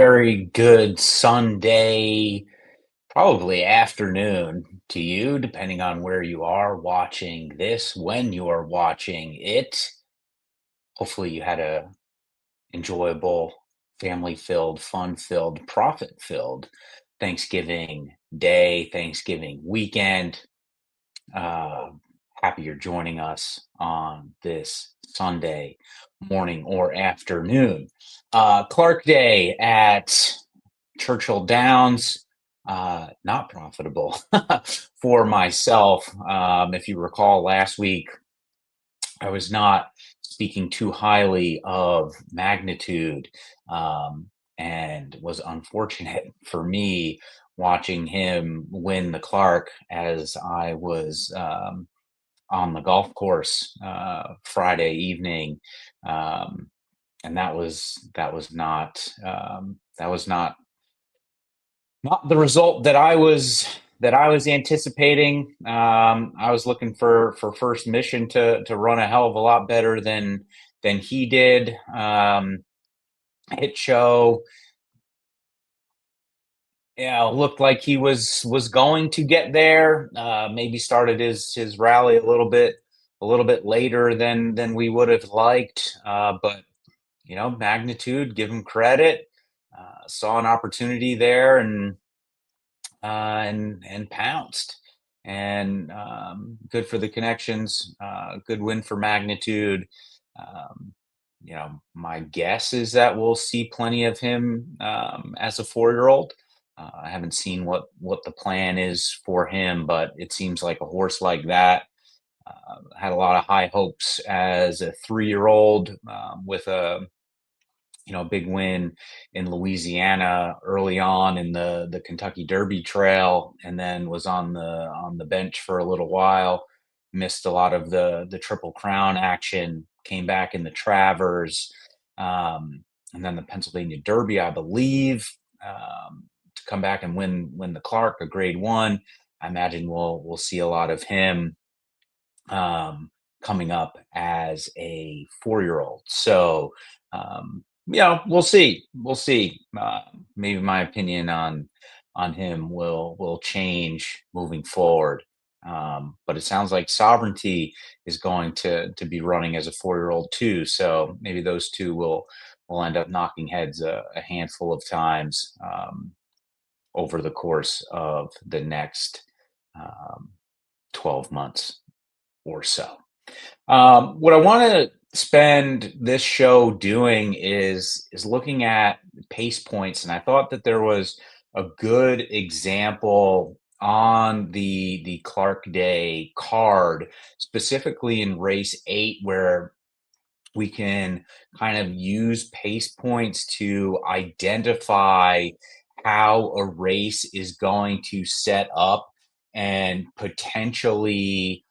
very good Sunday, probably afternoon to you, depending on where you are watching this, when you are watching it. Hopefully, you had a enjoyable, family-filled, fun-filled, profit-filled Thanksgiving day, Thanksgiving weekend. Uh, Happy you're joining us on this Sunday morning or afternoon. Clark Day at Churchill Downs, not profitable for myself. If you recall last week, I was not speaking too highly of magnitude, and was unfortunate for me watching him win the Clark as I was on the golf course Friday evening. Um, and that was not the result that I was anticipating. I was looking for First Mission to run a hell of a lot better than he did. Hit show, looked like he was going to get there. Maybe started his rally a little bit later than we would have liked. But magnitude, give him credit. Saw an opportunity there and pounced. And good for the connections. Good win for magnitude. Um, my guess is that we'll see plenty of him as a 4-year-old. I haven't seen what the plan is for him, but it seems like a horse like that had a lot of high hopes as a 3-year-old with a big win in Louisiana early on in the Kentucky Derby Trail, and then was on the bench for a little while. Missed a lot of the Triple Crown action. Came back in the Travers, and then the Pennsylvania Derby, I believe, to come back and win the Clark, a Grade One. I imagine we'll see a lot of him coming up as a 4-year-old. So we'll see. We'll see. Maybe my opinion on him will change moving forward. But it sounds like Sovereignty is going to be running as a 4-year-old too. So maybe those two will end up knocking heads a handful of times over the course of the next um, 12 months or so. What I want to spend this show doing is looking at pace points, and I thought that there was a good example on the Clark Day card, specifically in race 8, where we can kind of use pace points to identify how a race is going to set up and potentially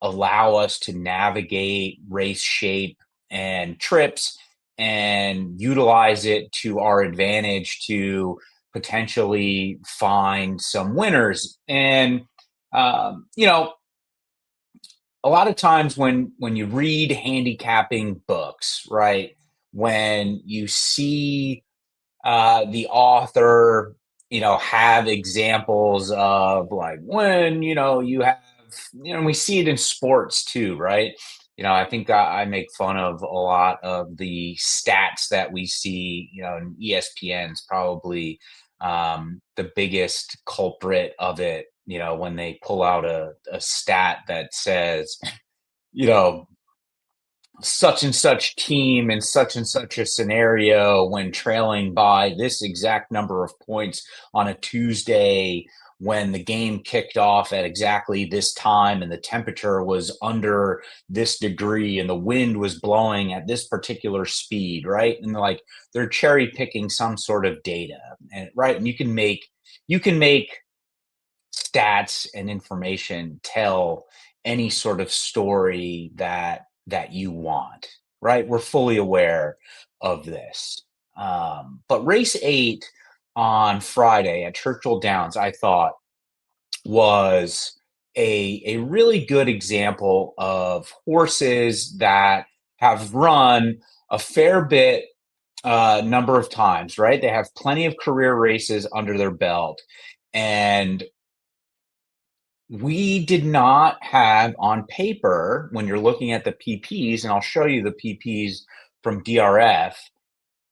allow us to navigate race shape and trips and utilize it to our advantage to potentially find some winners. And a lot of times when you read handicapping books, right, when you see the author have examples of, like, when you have, we see it in sports too, right? I think I make fun of a lot of the stats that we see. And ESPN's probably the biggest culprit of it. When they pull out a stat that says, you know such and such team in such and such a scenario, when trailing by this exact number of points on a Tuesday, when the game kicked off at exactly this time and the temperature was under this degree and the wind was blowing at this particular speed, right? And they're cherry picking some sort of data, and right, and you can make stats and information tell any sort of story that you want, right? We're fully aware of this. But race 8 on Friday at Churchill Downs, I thought, was a really good example of horses that have run a fair bit number of times, right? They have plenty of career races under their belt. And we did not have on paper, when you're looking at the PPs, and I'll show you the PPs from DRF,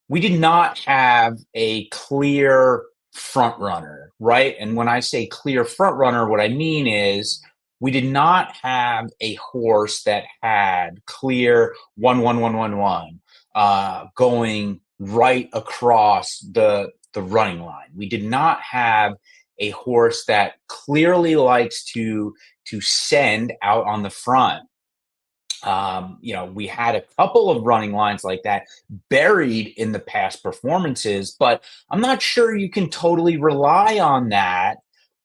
we did not have a clear front runner, right? And when I say clear front runner, what I mean is we did not have a horse that had clear 1-1-1-1-1 going right across the running line. We did not have a horse that clearly likes to send out on the front. We had a couple of running lines like that buried in the past performances, but I'm not sure you can totally rely on that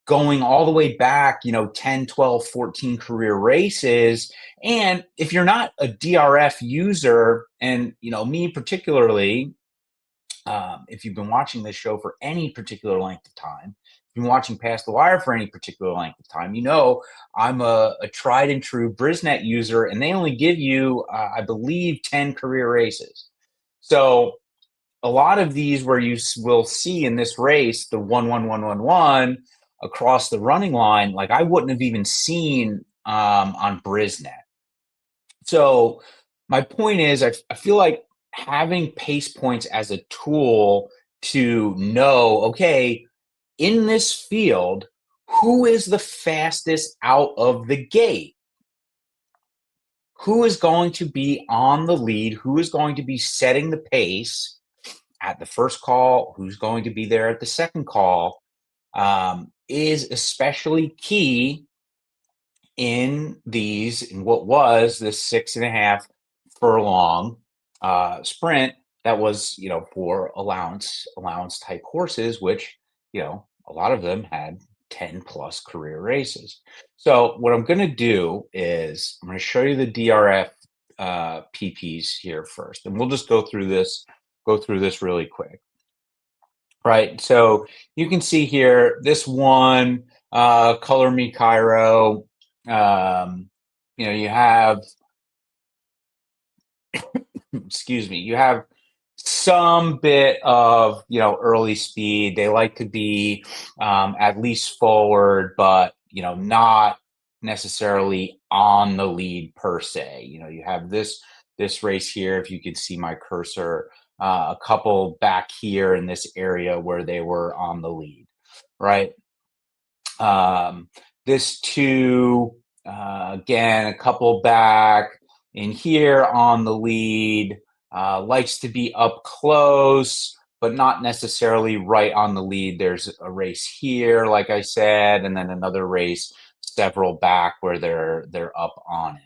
going all the way back, 10, 12, 14 career races. And if you're not a DRF user, and, me particularly, if you've been watching this show for any particular length of time, if you've been watching Past the Wire for any particular length of time, I'm a tried and true Brisnet user, and they only give you, I believe, 10 career races. So a lot of these where you will see in this race, the 1-1-1-1-1 across the running line, like I wouldn't have even seen on Brisnet. So my point is, I feel like having pace points as a tool to know, okay, in this field, who is the fastest out of the gate? Who is going to be on the lead? Who is going to be setting the pace at the first call? Who's going to be there at the second call? Is especially key in what was this 6.5 furlong sprint that was, for allowance type horses, which, a lot of them had 10 plus career races. So what I'm going to do is I'm going to show you the DRF PPs here first, and we'll just go through this really quick. Right. So you can see here, this one, Color Me Cairo, you have, excuse me, you have some bit of, early speed. They like to be at least forward, but, not necessarily on the lead per se. You have this race here, if you could see my cursor, a couple back here in this area where they were on the lead, right? This two, again, a couple back in here on the lead, likes to be up close, but not necessarily right on the lead. There's a race here, like I said, and then another race several back where they're up on it.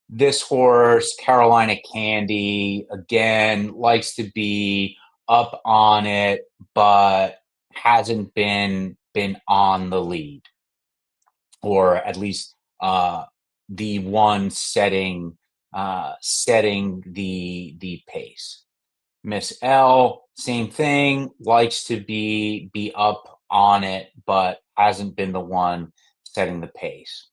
This horse, Carolina Candy, again, likes to be up on it, but hasn't been on the lead, or at least the one setting the pace. Miss L, same thing, likes to be up on it, but hasn't been the one setting the pace.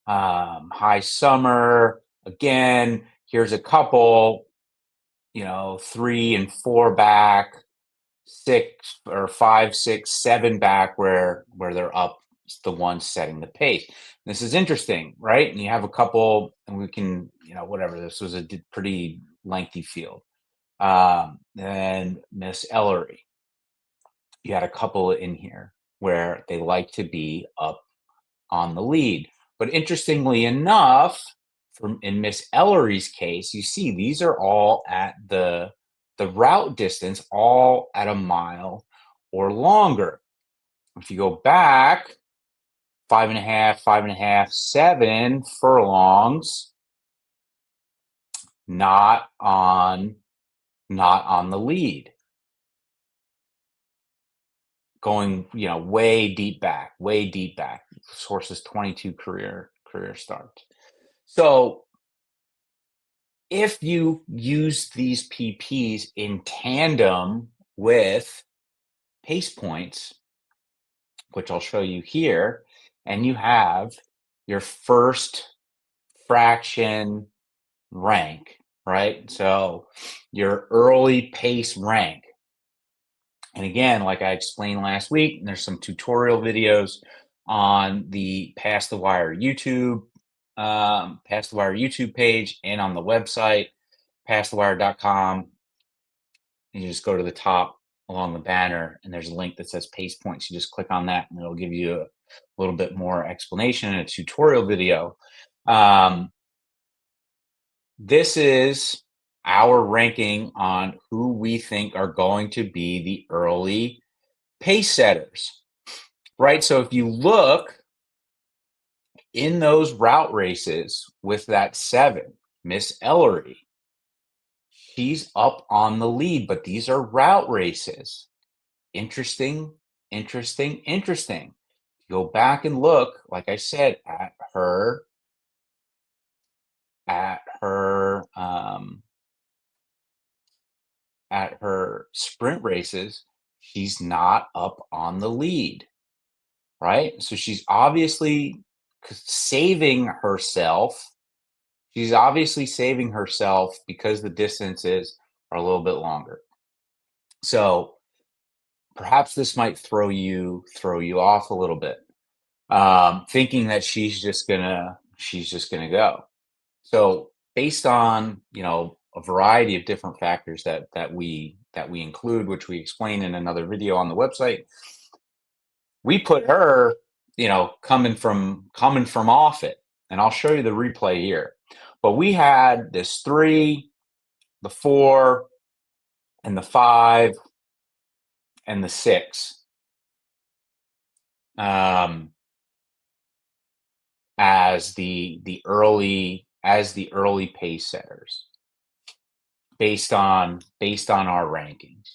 High Summer, again, here's a couple, 3 and 4 back, 6 or 5, 6, 7 back where they're up, the one setting the pace. This is interesting, right? And you have a couple, and we can, whatever, this was a pretty lengthy field. And Miss Ellery, you had a couple in here where they like to be up on the lead. But interestingly enough, in Miss Ellery's case, you see these are all at the route distance, all at a mile or longer. If you go back 5.5, 7 furlongs, not on the lead. Going, way deep back. This horse is 22 career starts. So if you use these PPs in tandem with pace points, which I'll show you here, and you have your first fraction rank, right? So your early pace rank. And again, like I explained last week, there's some tutorial videos on the Pass the Wire Pass the Wire YouTube page, and on the website, passthewire.com. You just go to the top along the banner, and there's a link that says pace points. You just click on that, and it'll give you a little bit more explanation and a tutorial video. This is our ranking on who we think are going to be the early pace setters, right? So if you look in those route races with that 7, Miss Ellery, she's up on the lead, but these are route races. Interesting, interesting, interesting. Go back and look, like I said, at her at her sprint races. She's not up on the lead, right? So she's obviously saving herself. She's obviously saving herself because the distances are a little bit longer. So perhaps this might throw you off a little bit, thinking that she's just gonna go. So based on a variety of different factors that we include, which we explain in another video on the website, we put her coming from off it, and I'll show you the replay here. But we had this 3, the 4, and the 5, and the 6 as the early pace setters based on our rankings.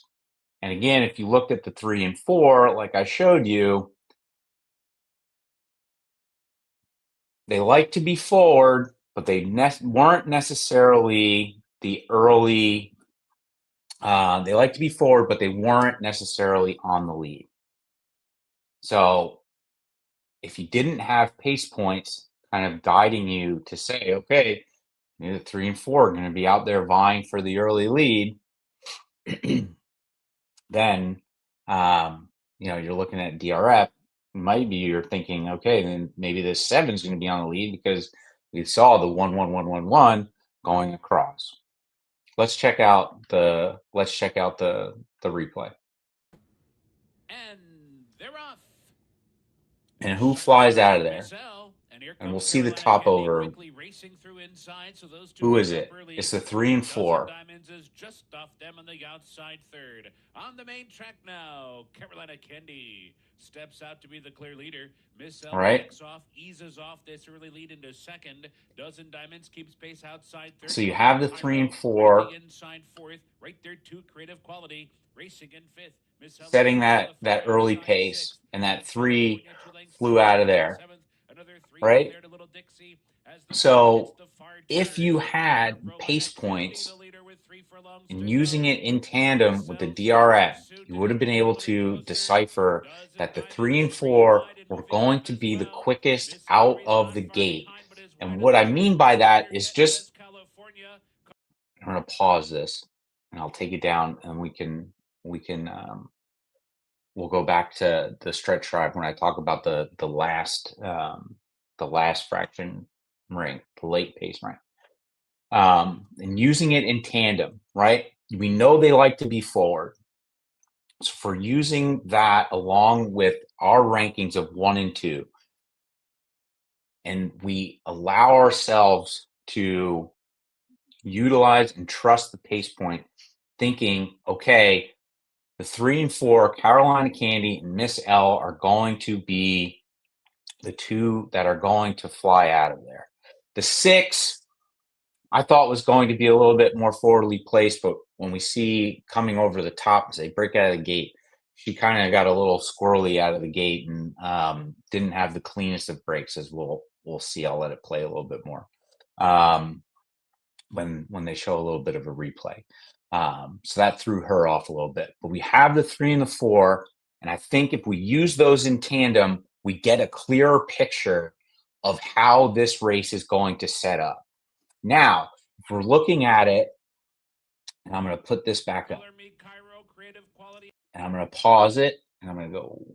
And again, if you looked at the 3 and 4, like I showed you, they like to be forward, but they weren't necessarily the early. They like to be forward, but they weren't necessarily on the lead. So if you didn't have pace points kind of guiding you to say, okay, the 3 and 4 are going to be out there vying for the early lead, then you're looking at DRF. Maybe you're thinking, okay, then maybe this 7 is going to be on the lead because we saw the 1-1-1-1-1 going across. Let's check out the replay. And they're off. And who flies out of there? And we'll see the top over. Who is it? It's the 3 and 4. Diamonds is just off them on the outside third. On the main track now, Carolina Candy steps out to be the clear leader. Miss L backs off, eases off this early lead into second. Dozen Diamonds keeps pace outside third. So you have the 3 and 4 inside fourth, right there. 2 Creative Quality racing in fifth. Setting that early pace, and that 3 flew out of there, right? So if you had pace points and using it in tandem with the DRF, you would have been able to decipher that the 3 and 4 were going to be the quickest out of the gate. And what I mean by that is just, I'm going to pause this and I'll take it down, and we'll go back to the stretch drive when I talk about the last fraction ring, the late pace ring, and using it in tandem, right? We know they like to be forward. So for using that along with our rankings of 1 and 2, and we allow ourselves to utilize and trust the pace point, thinking, okay, the 3 and 4, Carolina Candy and Miss L, are going to be the 2 that are going to fly out of there. The 6, I thought was going to be a little bit more forwardly placed, but when we see coming over the top as they break out of the gate, she kind of got a little squirrely out of the gate and didn't have the cleanest of brakes, as we'll see. I'll let it play a little bit more when they show a little bit of a replay. So that threw her off a little bit. But we have the 3 and the 4, and I think if we use those in tandem, we get a clearer picture of how this race is going to set up. Now, if we're looking at it, and I'm going to put this back up, and I'm going to pause it, and I'm going to go,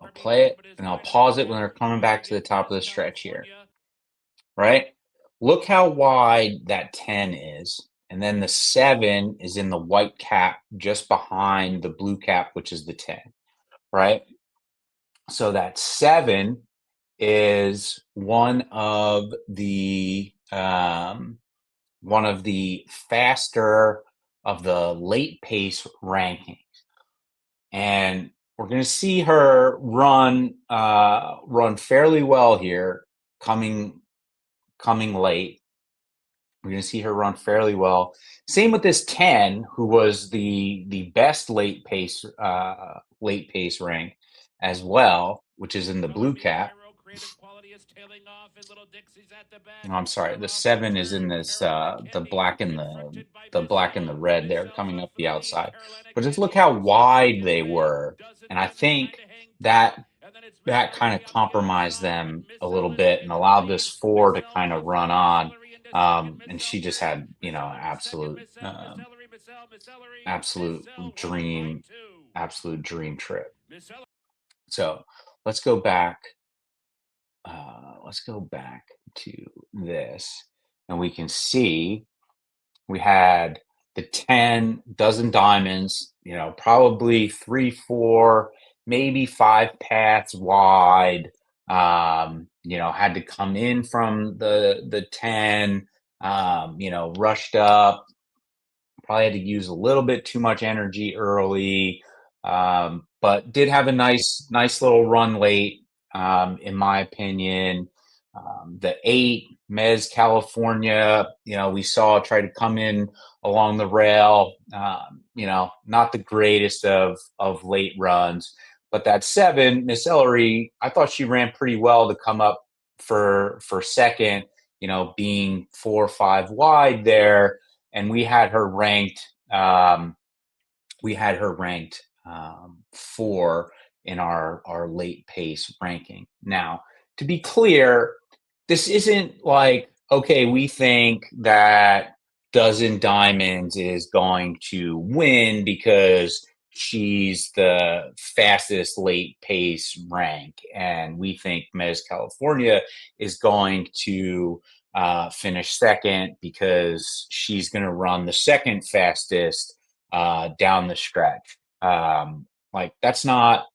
I'll play it, and I'll pause it when they're coming back to the top of the stretch here, right? Look how wide that 10 is. And then the 7 is in the white cap just behind the blue cap, which is the 10, right? So that 7 is one of the faster of the late pace rankings. And we're going to see her run fairly well here coming late. We're going to see her run fairly well. Same with this 10, who was the best late pace rank as well, which is in the blue cap. No, I'm sorry. The 7 is in this the black and the red there coming up the outside. But just look how wide they were, and I think that kind of compromised them a little bit and allowed this 4 to kind of run on. And she just had, absolute dream trip. So let's go back. Let's go back to this, and we can see we had the 10 dozen diamonds, probably 3, 4, maybe 5 paths wide. Had to come in from the 10, rushed up, probably had to use a little bit too much energy early, but did have a nice little run late, in my opinion. The 8, Mez, California, we saw try to come in along the rail, not the greatest of late runs. But that 7, Miss Ellery, I thought she ran pretty well to come up for second, being 4 or 5 wide there. And we had her ranked 4 in our late pace ranking. Now, to be clear, this isn't like, okay, we think that Dozen Diamonds is going to win because she's the fastest late pace rank, and we think Mez California is going to finish second because she's going to run the second fastest down the stretch. Like that's not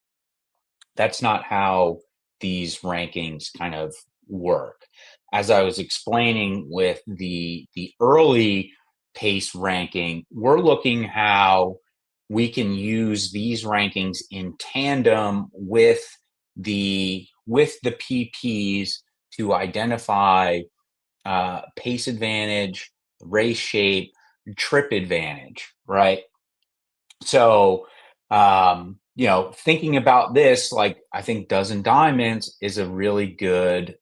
how these rankings kind of work. As I was explaining with the early pace ranking, we're looking how we can use these rankings in tandem with the PPs to identify pace advantage, race shape, trip advantage, right? So, thinking about this, like I think Dozen Diamonds is a really good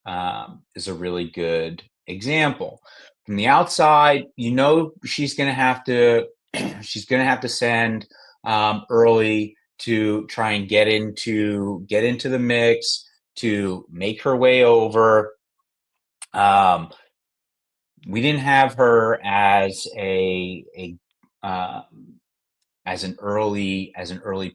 example. From the outside, she's gonna have to send early to try and get into the mix to make her way over. We didn't have her as as an early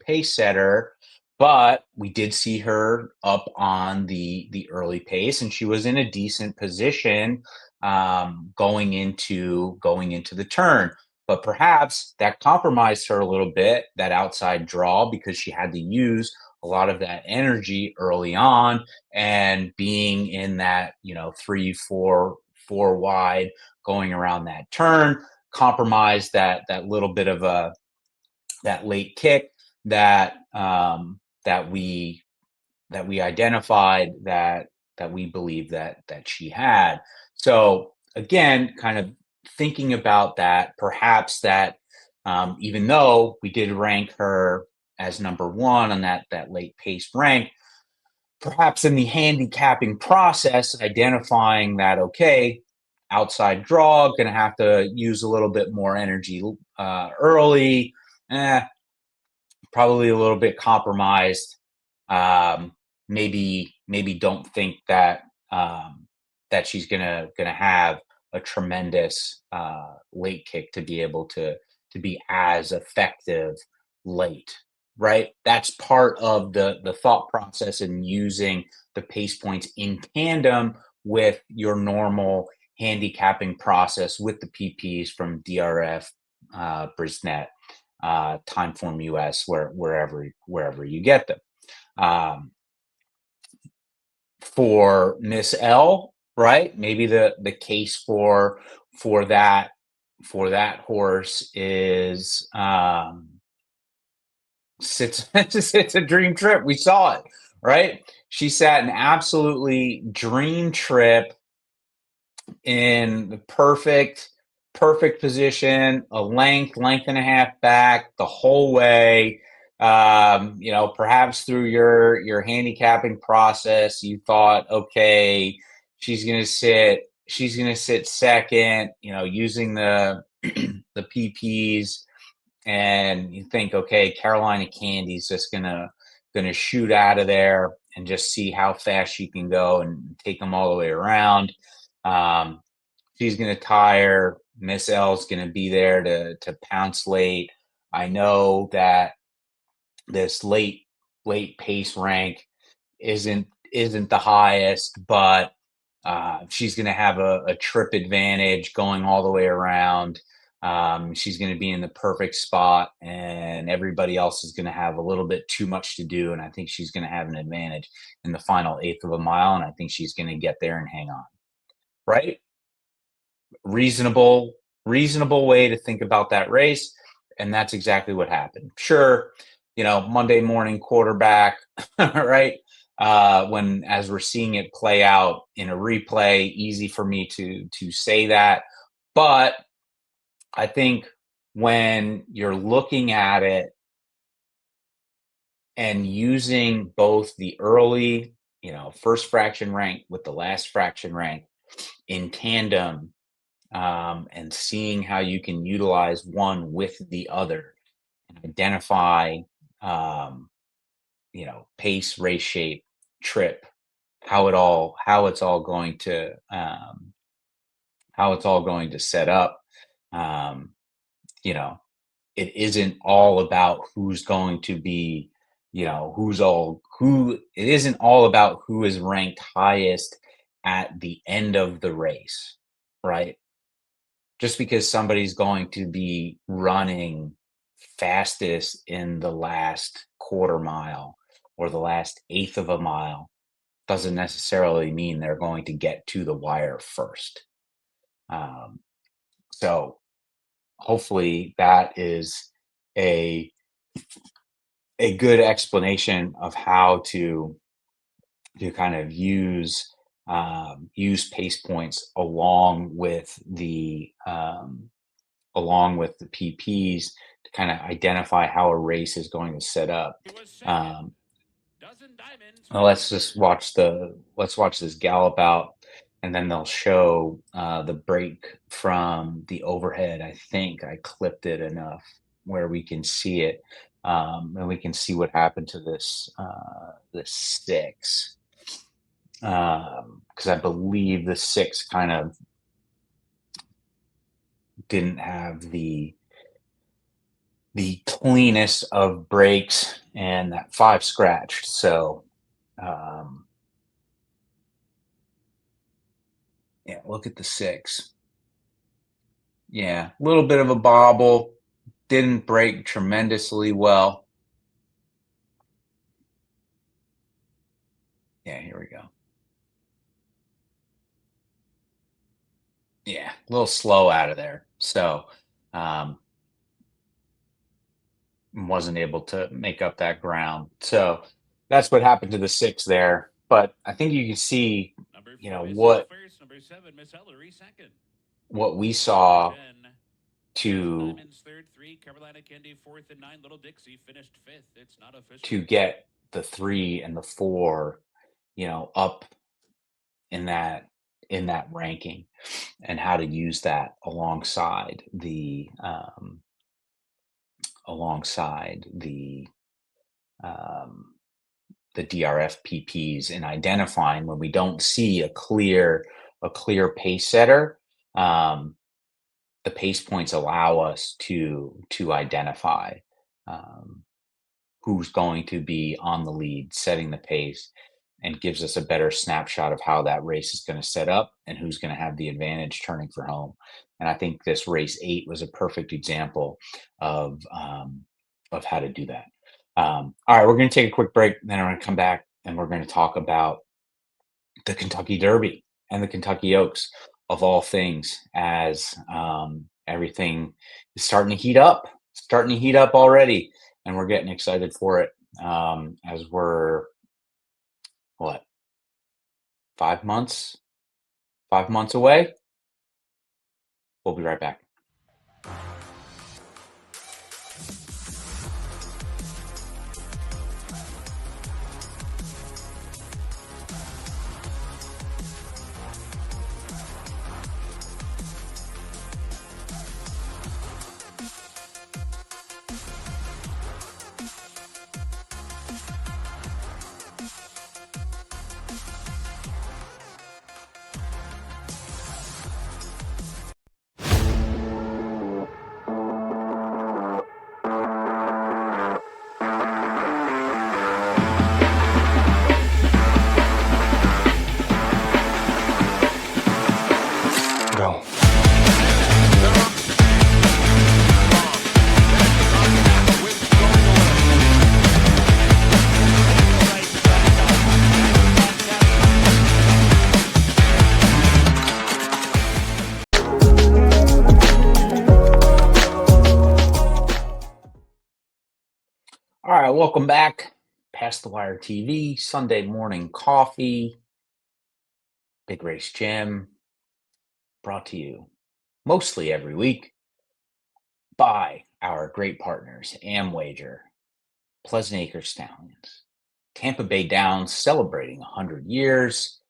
pace setter, but we did see her up on the early pace, and she was in a decent position going into the turn. But perhaps that compromised her a little bit, that outside draw, because she had to use a lot of that energy early on, and being in that 3, 4 wide going around that turn compromised that little bit of that late kick that we identified that we believe that she had. So again, kind of thinking about that, perhaps that even though we did rank her as number 1 on that late pace rank, perhaps in the handicapping process, identifying that, okay, outside draw, going to have to use a little bit more energy early, probably a little bit compromised. Maybe don't think that that she's gonna have a tremendous late kick to be able to be as effective late, right? That's part of the thought process in using the pace points in tandem with your normal handicapping process with the PPs from DRF, Brisnet, Timeform US, wherever you get them. For Miss L, right? Maybe the case for that horse is it's a dream trip. We saw it, right? She sat an absolutely dream trip in the perfect position, a length and a half back the whole way. Perhaps through your handicapping process, you thought, okay, she's gonna sit second, using the the PPs, and you think, okay, Carolina Candy's just gonna shoot out of there and just see how fast she can go and take them all the way around. Um, she's going to tire. Miss L's going to be there to pounce late. I know that this late pace rank isn't the highest, but she's going to have a trip advantage going all the way around. She's going to be in the perfect spot, and everybody else is going to have a little bit too much to do. And I think she's going to have an advantage in the final eighth of a mile, and I think she's going to get there and hang on. Right? Reasonable way to think about that race, and that's exactly what happened. Sure, Monday morning quarterback, right? When as we're seeing it play out in a replay, easy for me to say that, but I think when you're looking at it and using both the early, first fraction rank with the last fraction rank in tandem, and seeing how you can utilize one with the other and identify, pace, race shape, trip, how it's all going to set up. Um, you know, it isn't all about who's going to be, it isn't all about who is ranked highest at the end of the race, right? Just because somebody's going to be running fastest in the last quarter mile or the last eighth of a mile doesn't necessarily mean they're going to get to the wire first. So hopefully that is a good explanation of how to kind of use pace points along with the PPs to kind of identify how a race is going to set up. Well, let's watch this gallop out, and then they'll show the break from the overhead. I think I clipped it enough where we can see it, and we can see what happened to this six, because I believe the six kind of didn't have the cleanest of breaks, and that five scratched. So, yeah, look at the six. Yeah, a little bit of a bobble. Didn't break tremendously well. Yeah, here we go. Yeah, a little slow out of there. So, wasn't able to make up that ground. So that's what happened to the six there. But I think you can see, what we saw to get the 3 and the 4, up in that ranking, and how to use that alongside the the DRF PPs, and identifying when we don't see a clear a clear pace setter, the pace points allow us to identify um, who's going to be on the lead, setting the pace, and gives us a better snapshot of how that race is going to set up and who's going to have the advantage turning for home. And I think this race 8 was a perfect example of how to do that. All right, we're going to take a quick break, then we're going to come back and we're going to talk about the Kentucky Derby and the Kentucky Oaks, of all things, as everything is starting to heat up already, and we're getting excited for it as we're what 5 months 5 months away. We'll be right back. Go. All right, welcome back. Past the Wire TV, Sunday morning coffee, Big Race Gym, brought to you mostly every week by our great partners, Amwager, Pleasant Acres Stallions, Tampa Bay Downs celebrating 100 years,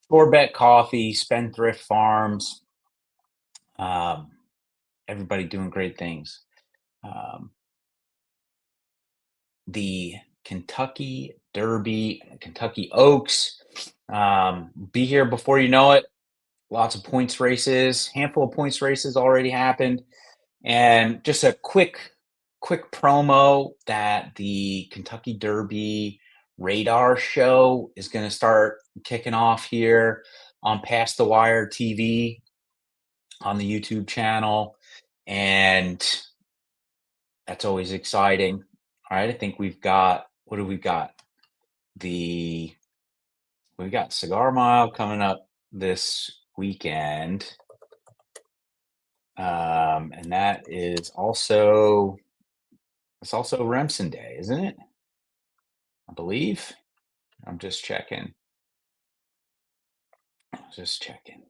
Scorebet Coffee, Spendthrift Farms, everybody doing great things. The Kentucky Derby, Kentucky Oaks, be here before you know it. Lots of points races, handful of points races already happened. And just a quick promo that the Kentucky Derby radar show is going to start kicking off here on Past the Wire TV on the YouTube channel. And that's always exciting. All right, I think we've got, what do we got? We've got Cigar Mile coming up this weekend. And that is also, it's also Remsen Day, isn't it? I believe. I'm just checking. Just checking.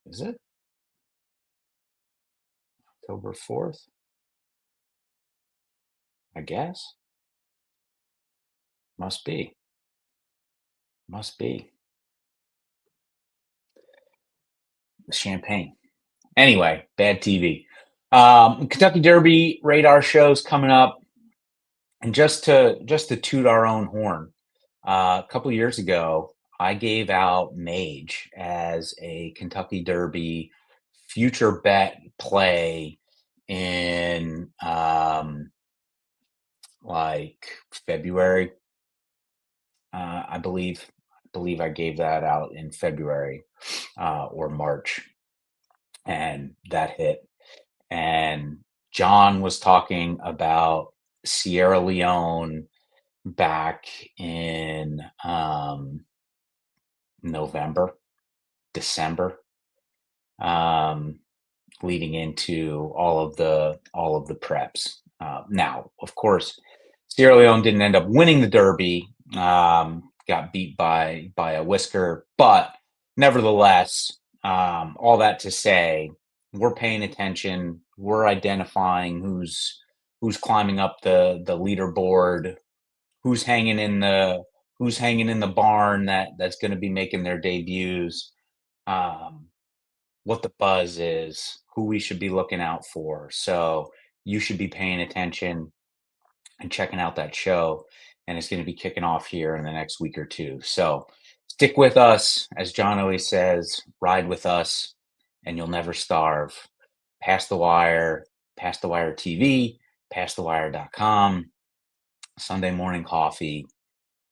Is it October 4th? I guess. Must be. Must be. Champagne. Anyway, bad TV. Kentucky Derby radar shows coming up. And just to toot our own horn, a couple of years ago, I gave out Mage as a Kentucky Derby future bet play in like February. I believe I gave that out in February or March, and that hit. And John was talking about Sierra Leone back in November, December, leading into all of the preps. Now, of course, Sierra Leone didn't end up winning the Derby. Got beat by a whisker, but nevertheless, all that to say, we're paying attention. We're identifying who's climbing up the leaderboard, who's hanging in the barn that's going to be making their debuts, what the buzz is, who we should be looking out for. So you should be paying attention and checking out that show. And it's going to be kicking off here in the next week or two. So stick with us. As John always says, ride with us and you'll never starve. Pass the Wire TV, passthewire.com, Sunday morning coffee.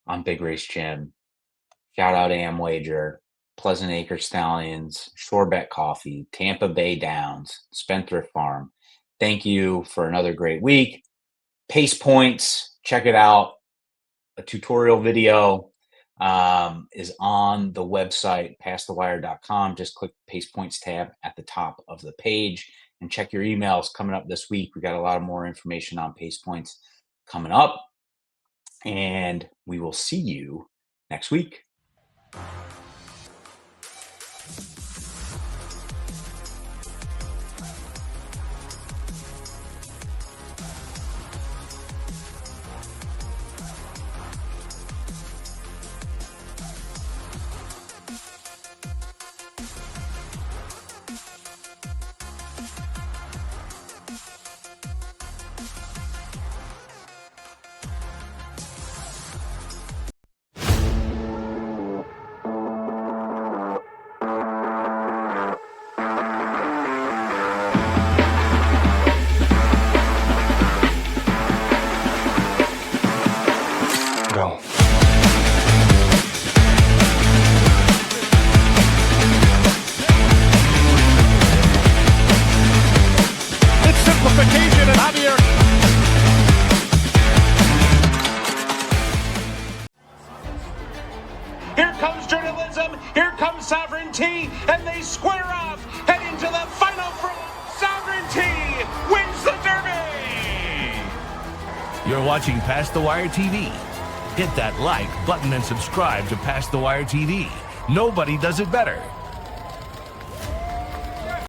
I'm Big Race Jim. Shout out Amwager, Pleasant Acre Stallions, Shorebet Coffee, Tampa Bay Downs, Spendthrift Farm. Thank you for another great week. Pace Points, check it out. A tutorial video is on the website, passthewire.com. Just click the Pace Points tab at the top of the page and check your emails coming up this week. We got a lot of more information on Pace Points coming up, and we will see you next week. Go. It's simplification and Javier. Here comes journalism, here comes sovereignty, and they square off, head into the final front. Sovereignty wins the Derby! You're watching Pass the Wire TV. Hit that like button and subscribe to Pass the Wire TV. Nobody does it better.